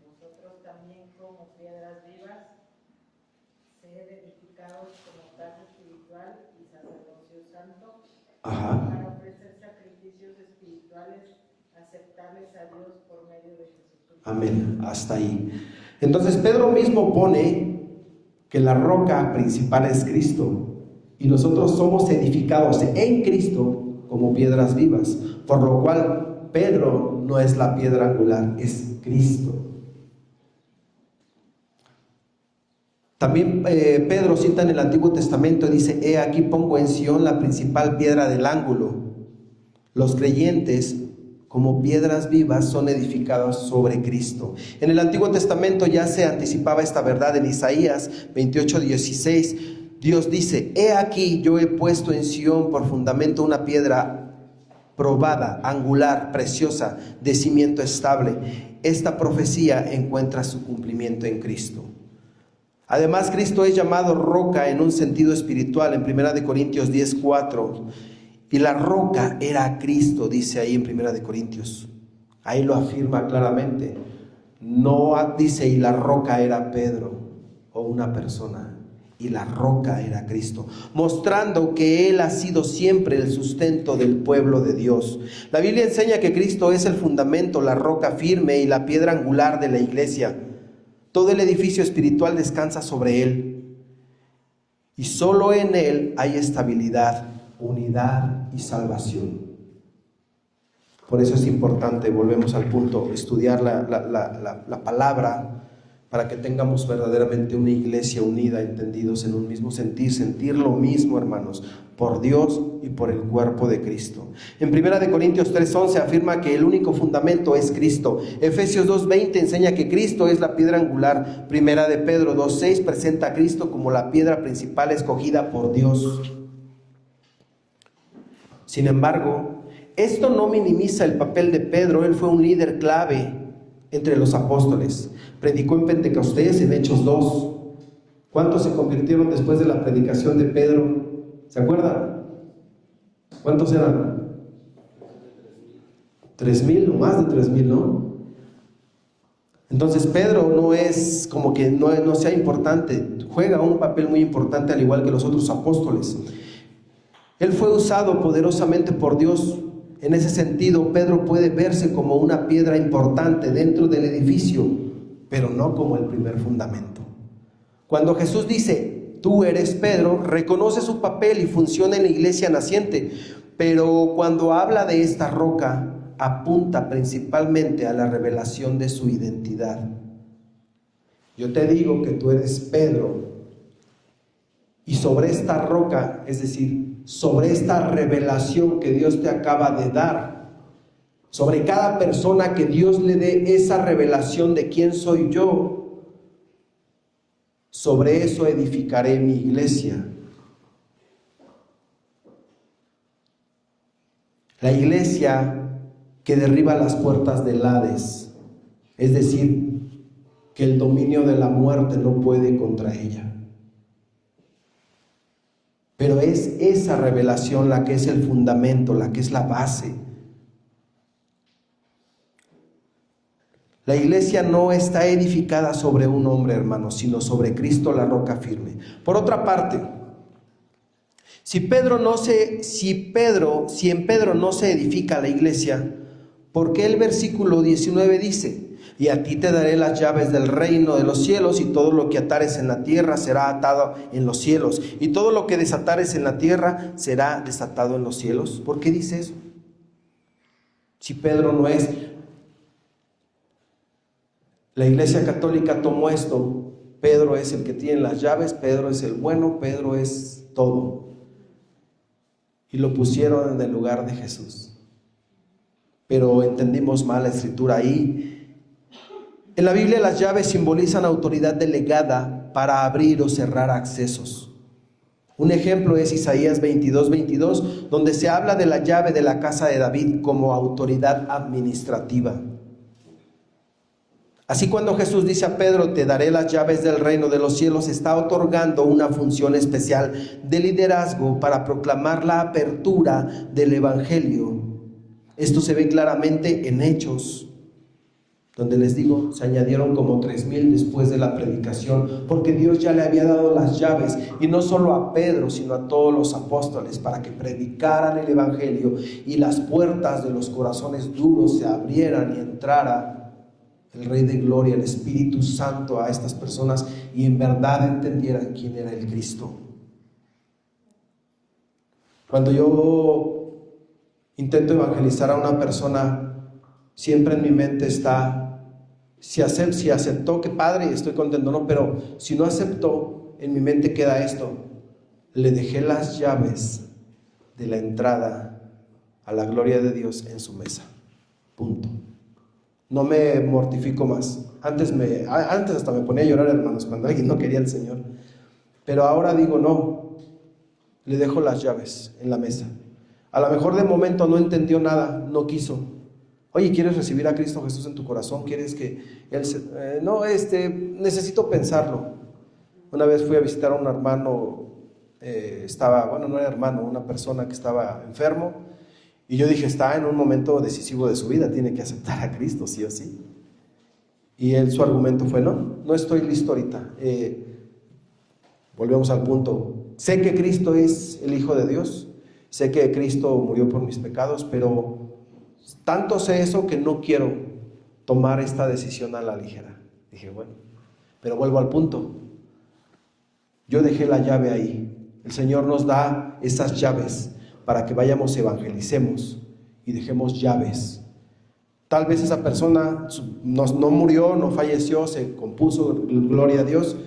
B: Nosotros también, como espirituales aceptables a Dios por medio de Jesucristo.
A: Amén, hasta ahí. Entonces Pedro mismo pone que la roca principal es Cristo y nosotros somos edificados en Cristo como piedras vivas, por lo cual Pedro no es la piedra angular, es Cristo. También Pedro cita en el Antiguo Testamento y dice: he aquí pongo en Sión la principal piedra del ángulo. Los creyentes, como piedras vivas, son edificados sobre Cristo. En el Antiguo Testamento ya se anticipaba esta verdad. En Isaías 28:16, Dios dice: he aquí yo he puesto en Sión por fundamento una piedra probada, angular, preciosa, de cimiento estable. Esta profecía encuentra su cumplimiento en Cristo. Además, Cristo es llamado roca en un sentido espiritual en 1 Corintios 10:4. Y la roca era Cristo, dice ahí en 1 Corintios. Ahí lo afirma claramente. No dice y la roca era Pedro o una persona. Y la roca era Cristo, mostrando que Él ha sido siempre el sustento del pueblo de Dios. La Biblia enseña que Cristo es el fundamento, la roca firme y la piedra angular de la iglesia. Todo el edificio espiritual descansa sobre Él. Y solo en Él hay estabilidad, unidad y salvación. Por eso es importante, volvemos al punto, estudiar la palabra para que tengamos verdaderamente una iglesia unida, entendidos en un mismo sentir lo mismo, hermanos, por Dios y por el cuerpo de Cristo. En 1 Corintios 3:11 afirma que el único fundamento es Cristo. Efesios 2:20 enseña que Cristo es la piedra angular. 1 de Pedro 2:6 presenta a Cristo como la piedra principal escogida por Dios. Sin embargo, esto no minimiza el papel de Pedro. Él fue un líder clave entre los apóstoles. Predicó en Pentecostés en Hechos 2. ¿Cuántos se convirtieron después de la predicación de Pedro? ¿Se acuerdan? ¿Cuántos eran? 3,000 o más de 3,000, ¿no? Entonces Pedro no es como que no sea importante, juega un papel muy importante al igual que los otros apóstoles. Él fue usado poderosamente por Dios. En ese sentido, Pedro puede verse como una piedra importante dentro del edificio, pero no como el primer fundamento. Cuando Jesús dice: tú eres Pedro, reconoce su papel y función en la iglesia naciente, pero cuando habla de esta roca, apunta principalmente a la revelación de su identidad. Yo te digo que tú eres Pedro, y sobre esta roca, es decir, sobre esta revelación que Dios te acaba de dar, sobre cada persona que Dios le dé esa revelación de quién soy yo, sobre eso edificaré mi iglesia. La iglesia que derriba las puertas del Hades, es decir, que el dominio de la muerte no puede contra ella. Pero es esa revelación la que es el fundamento, la que es la base. La iglesia no está edificada sobre un hombre, hermanos, sino sobre Cristo, la roca firme. Por otra parte, si en Pedro no se edifica la iglesia, ¿por qué el versículo 19 dice: y a ti te daré las llaves del reino de los cielos, y todo lo que atares en la tierra será atado en los cielos, y todo lo que desatares en la tierra será desatado en los cielos? ¿Por qué dice eso? Si Pedro no es... La iglesia católica tomó esto: Pedro es el que tiene las llaves, Pedro es el bueno, Pedro es todo, y lo pusieron en el lugar de Jesús. Pero entendimos mal la escritura ahí. En la Biblia las llaves simbolizan autoridad delegada para abrir o cerrar accesos. Un ejemplo es Isaías 22:22, donde se habla de la llave de la casa de David como autoridad administrativa. Así, cuando Jesús dice a Pedro: te daré las llaves del reino de los cielos, está otorgando una función especial de liderazgo para proclamar la apertura del evangelio. Esto se ve claramente en Hechos. donde les digo, se añadieron como 3,000 después de la predicación, porque Dios ya le había dado las llaves, y no solo a Pedro, sino a todos los apóstoles, para que predicaran el evangelio y las puertas de los corazones duros se abrieran y entrara el Rey de Gloria, el Espíritu Santo, a estas personas, y en verdad entendieran quién era el Cristo. Cuando yo intento evangelizar a una persona, siempre en mi mente está, si aceptó, qué padre, estoy contento, no, pero si no aceptó, en mi mente queda esto: le dejé las llaves de la entrada a la gloria de Dios en su mesa, punto. No me mortifico más. Antes hasta me ponía a llorar, hermanos, cuando alguien no quería al Señor, pero ahora digo, no, le dejo las llaves en la mesa. A lo mejor de momento no entendió nada, no quiso. Oye, ¿quieres recibir a Cristo Jesús en tu corazón? ¿Quieres que Él necesito pensarlo. Una vez fui a visitar a un hermano, no era hermano, una persona que estaba enfermo, y yo dije, está en un momento decisivo de su vida, tiene que aceptar a Cristo, sí o sí. Y su argumento fue, no estoy listo ahorita. Volvemos al punto. Sé que Cristo es el Hijo de Dios, sé que Cristo murió por mis pecados, pero tanto sé eso que no quiero tomar esta decisión a la ligera. Dije, bueno, pero vuelvo al punto. Yo dejé la llave ahí. El Señor nos da esas llaves para que vayamos, evangelicemos y dejemos llaves. Tal vez esa persona no murió, no falleció, se compuso, gloria a Dios,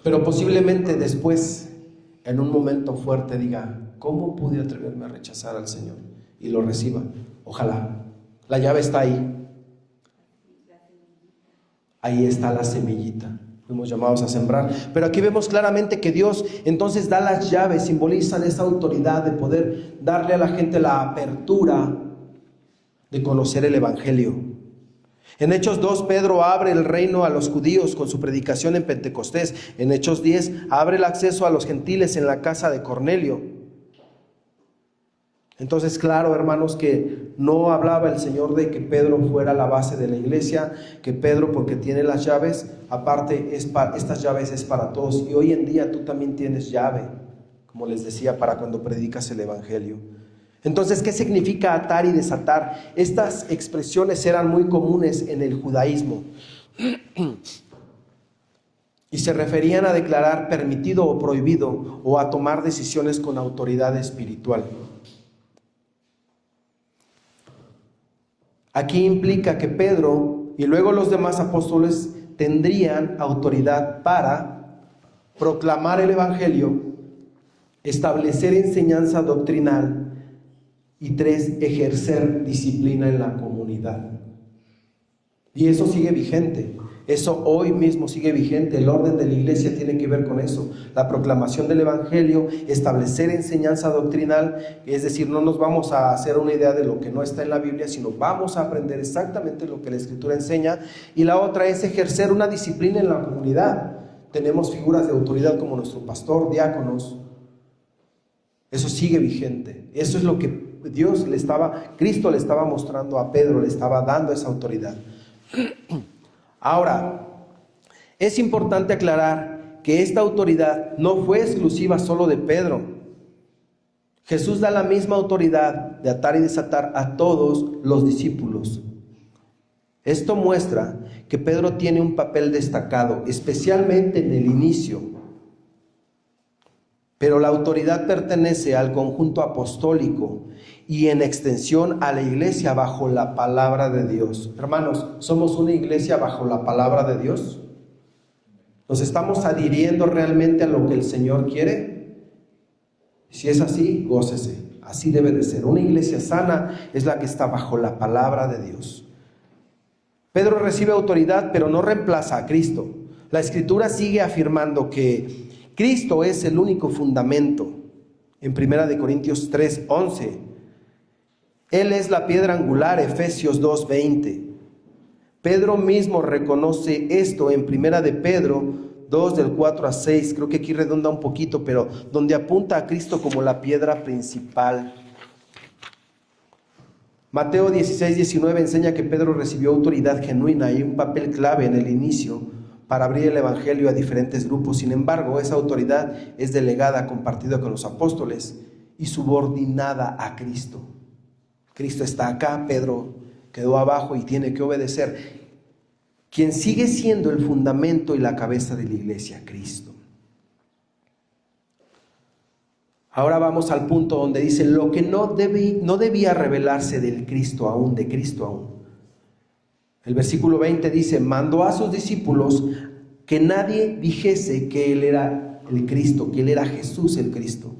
A: pero posiblemente después, en un momento fuerte, diga, ¿cómo pude atreverme a rechazar al Señor? Y lo reciba. Ojalá. La llave está ahí. Ahí está la semillita. Fuimos llamados a sembrar. Pero aquí vemos claramente que Dios entonces da las llaves, simbolizan esa autoridad de poder darle a la gente la apertura de conocer el Evangelio. En Hechos 2, Pedro abre el reino a los judíos con su predicación en Pentecostés. En Hechos 10, abre el acceso a los gentiles en la casa de Cornelio. Entonces, claro, hermanos, que no hablaba el Señor de que Pedro fuera la base de la iglesia, que Pedro, porque tiene las llaves, aparte estas llaves es para todos, y hoy en día tú también tienes llave, como les decía, para cuando predicas el Evangelio. Entonces, ¿qué significa atar y desatar? Estas expresiones eran muy comunes en el judaísmo y se referían a declarar permitido o prohibido, o a tomar decisiones con autoridad espiritual. Aquí implica que Pedro y luego los demás apóstoles tendrían autoridad para proclamar el Evangelio, establecer enseñanza doctrinal y 3, ejercer disciplina en la comunidad. Y eso sigue vigente. Eso hoy mismo sigue vigente. El orden de la iglesia tiene que ver con eso. La proclamación del Evangelio, establecer enseñanza doctrinal, es decir, no nos vamos a hacer una idea de lo que no está en la Biblia, sino vamos a aprender exactamente lo que la Escritura enseña. Y la otra es ejercer una disciplina en la comunidad. Tenemos figuras de autoridad como nuestro pastor, diáconos. Eso sigue vigente. Eso es lo que Cristo le estaba mostrando a Pedro, le estaba dando esa autoridad. Ahora, es importante aclarar que esta autoridad no fue exclusiva solo de Pedro. Jesús da la misma autoridad de atar y desatar a todos los discípulos. Esto muestra que Pedro tiene un papel destacado, especialmente en el inicio. Pero la autoridad pertenece al conjunto apostólico y en extensión a la iglesia bajo la palabra de Dios. Hermanos, ¿somos una iglesia bajo la palabra de Dios? ¿Nos estamos adhiriendo realmente a lo que el Señor quiere? Si es así, gócese. Así debe de ser. Una iglesia sana es la que está bajo la palabra de Dios. Pedro recibe autoridad, pero no reemplaza a Cristo. La Escritura sigue afirmando que Cristo es el único fundamento. En 1 Corintios 3:11, Él es la piedra angular, Efesios 2:20. Pedro mismo reconoce esto en 1 de Pedro 2, del 4 a 6. Creo que aquí redunda un poquito, pero donde apunta a Cristo como la piedra principal. Mateo 16:19 enseña que Pedro recibió autoridad genuina y un papel clave en el inicio para abrir el evangelio a diferentes grupos. Sin embargo, esa autoridad es delegada, compartida con los apóstoles y subordinada a Cristo. Cristo está acá, Pedro quedó abajo y tiene que obedecer. Quien sigue siendo el fundamento y la cabeza de la iglesia, Cristo. Ahora vamos al punto donde dice lo que no debía revelarse del Cristo aún, de Cristo aún. El versículo 20 dice, mandó a sus discípulos que nadie dijese que Él era el Cristo, que Él era Jesús el Cristo.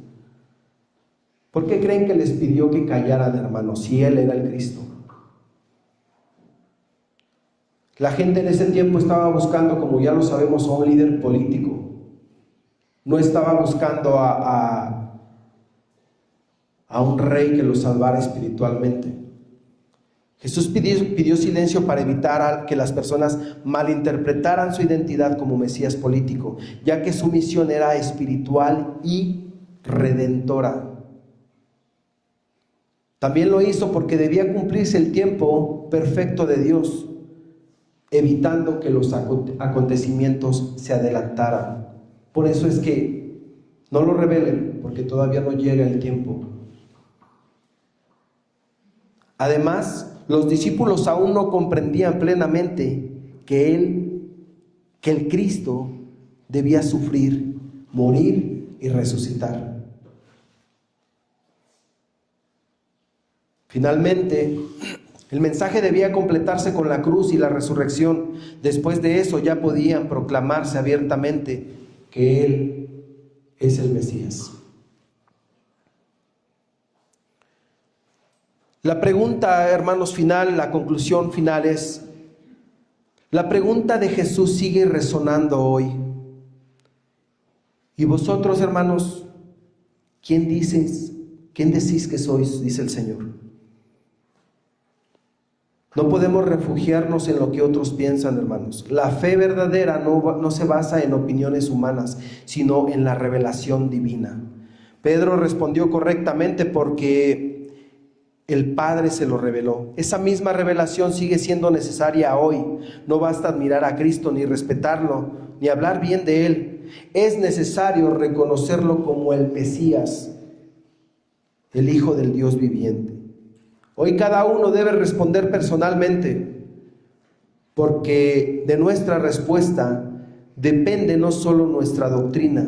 A: ¿Por qué creen que les pidió que callaran, hermanos, si Él era el Cristo? La gente en ese tiempo estaba buscando, como ya lo sabemos, a un líder político. No estaba buscando a un rey que los salvara espiritualmente. Jesús pidió silencio para evitar que las personas malinterpretaran su identidad como Mesías político, ya que su misión era espiritual y redentora. También lo hizo porque debía cumplirse el tiempo perfecto de Dios, evitando que los acontecimientos se adelantaran. Por eso es que no lo revelen, porque todavía no llega el tiempo. Además, los discípulos aún no comprendían plenamente que el Cristo debía sufrir, morir y resucitar. Finalmente, el mensaje debía completarse con la cruz y la resurrección. Después de eso ya podían proclamarse abiertamente que Él es el Mesías. La pregunta, hermanos, final, la conclusión final es, la pregunta de Jesús sigue resonando hoy. ¿Y vosotros, hermanos, quién decís que sois? Dice el Señor. No podemos refugiarnos en lo que otros piensan, hermanos. La fe verdadera no se basa en opiniones humanas, sino en la revelación divina. Pedro respondió correctamente porque el Padre se lo reveló. Esa misma revelación sigue siendo necesaria hoy. No basta admirar a Cristo, ni respetarlo, ni hablar bien de Él. Es necesario reconocerlo como el Mesías, el Hijo del Dios viviente. Hoy cada uno debe responder personalmente, porque de nuestra respuesta depende no solo nuestra doctrina,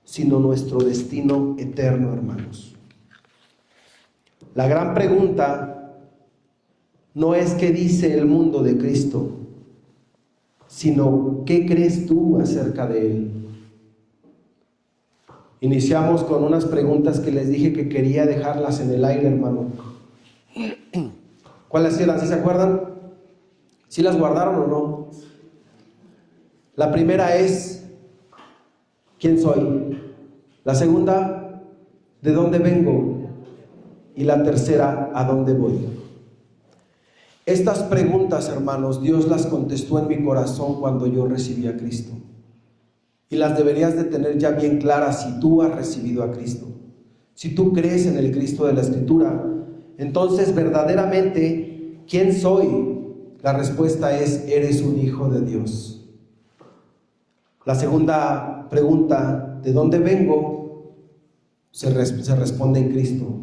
A: sino nuestro destino eterno, hermanos. La gran pregunta no es qué dice el mundo de Cristo, sino qué crees tú acerca de Él. Iniciamos con unas preguntas que les dije que quería dejarlas en el aire, hermano. ¿Cuáles eran? ¿Sí se acuerdan? ¿Sí las guardaron o no? La primera es, ¿quién soy? La segunda, ¿de dónde vengo? Y la tercera, ¿a dónde voy? Estas preguntas, hermanos, Dios las contestó en mi corazón cuando yo recibí a Cristo. Y las deberías de tener ya bien claras si tú has recibido a Cristo. Si tú crees en el Cristo de la Escritura, entonces verdaderamente, ¿quién soy? La respuesta es, eres un hijo de Dios. La segunda pregunta, ¿de dónde vengo? Se responde en Cristo,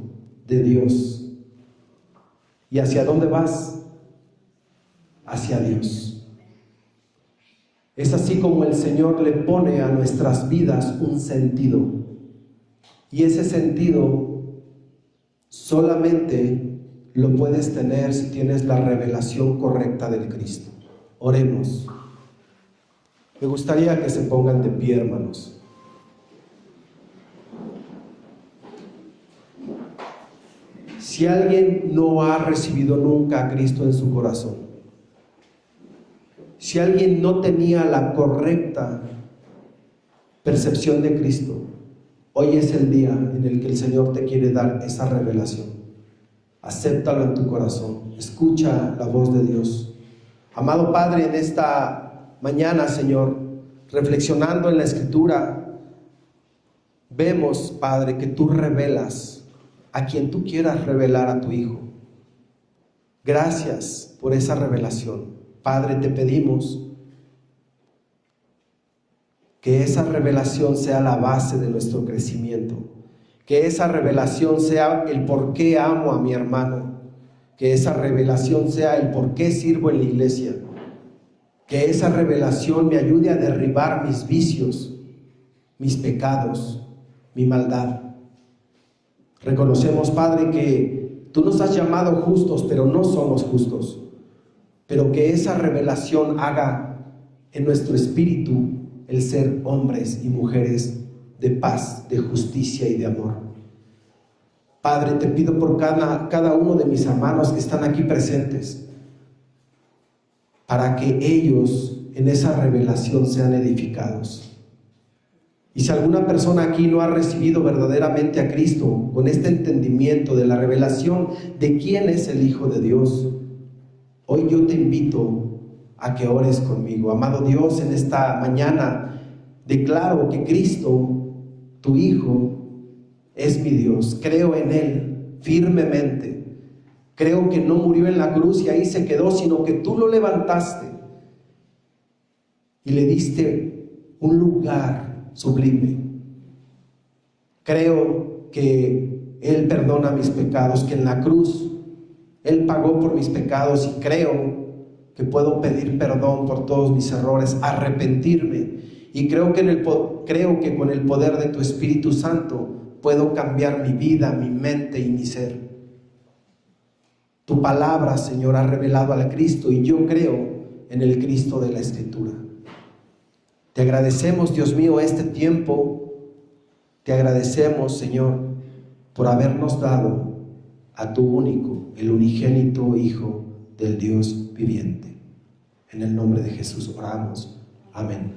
A: de Dios. ¿Y hacia dónde vas? Hacia Dios. Es así como el Señor le pone a nuestras vidas un sentido. Y ese sentido solamente lo puedes tener si tienes la revelación correcta del Cristo. Oremos. Me gustaría que se pongan de pie, hermanos. Si alguien no ha recibido nunca a Cristo en su corazón, si alguien no tenía la correcta percepción de Cristo, hoy es el día en el que el Señor te quiere dar esa revelación. Acéptalo en tu corazón, escucha la voz de Dios. Amado Padre, en esta mañana, Señor, reflexionando en la Escritura, vemos, Padre, que tú revelas a quien tú quieras revelar a tu Hijo. Gracias por esa revelación. Padre, te pedimos que esa revelación sea la base de nuestro crecimiento, que esa revelación sea el por qué amo a mi hermano, que esa revelación sea el por qué sirvo en la iglesia, que esa revelación me ayude a derribar mis vicios, mis pecados, mi maldad. Reconocemos, Padre, que tú nos has llamado justos, pero no somos justos, pero que esa revelación haga en nuestro espíritu el ser hombres y mujeres de paz, de justicia y de amor. Padre, te pido por cada uno de mis hermanos que están aquí presentes, para que ellos en esa revelación sean edificados. Y si alguna persona aquí no ha recibido verdaderamente a Cristo con este entendimiento de la revelación de quién es el Hijo de Dios, hoy yo te invito a que ores conmigo. Amado Dios, en esta mañana declaro que Cristo, tu Hijo, es mi Dios. Creo en Él firmemente. Creo que no murió en la cruz y ahí se quedó, sino que tú lo levantaste y le diste un lugar sublime. Creo que Él perdona mis pecados, que en la cruz Él pagó por mis pecados, y creo que puedo pedir perdón por todos mis errores, arrepentirme, y creo que con el poder de tu Espíritu Santo puedo cambiar mi vida, mi mente y mi ser. Tu palabra, Señor, ha revelado al Cristo, y yo creo en el Cristo de la Escritura. Te agradecemos, Dios mío, este tiempo. Te agradecemos, Señor, por habernos dado a tu único, el unigénito Hijo del Dios viviente. En el nombre de Jesús oramos. Amén.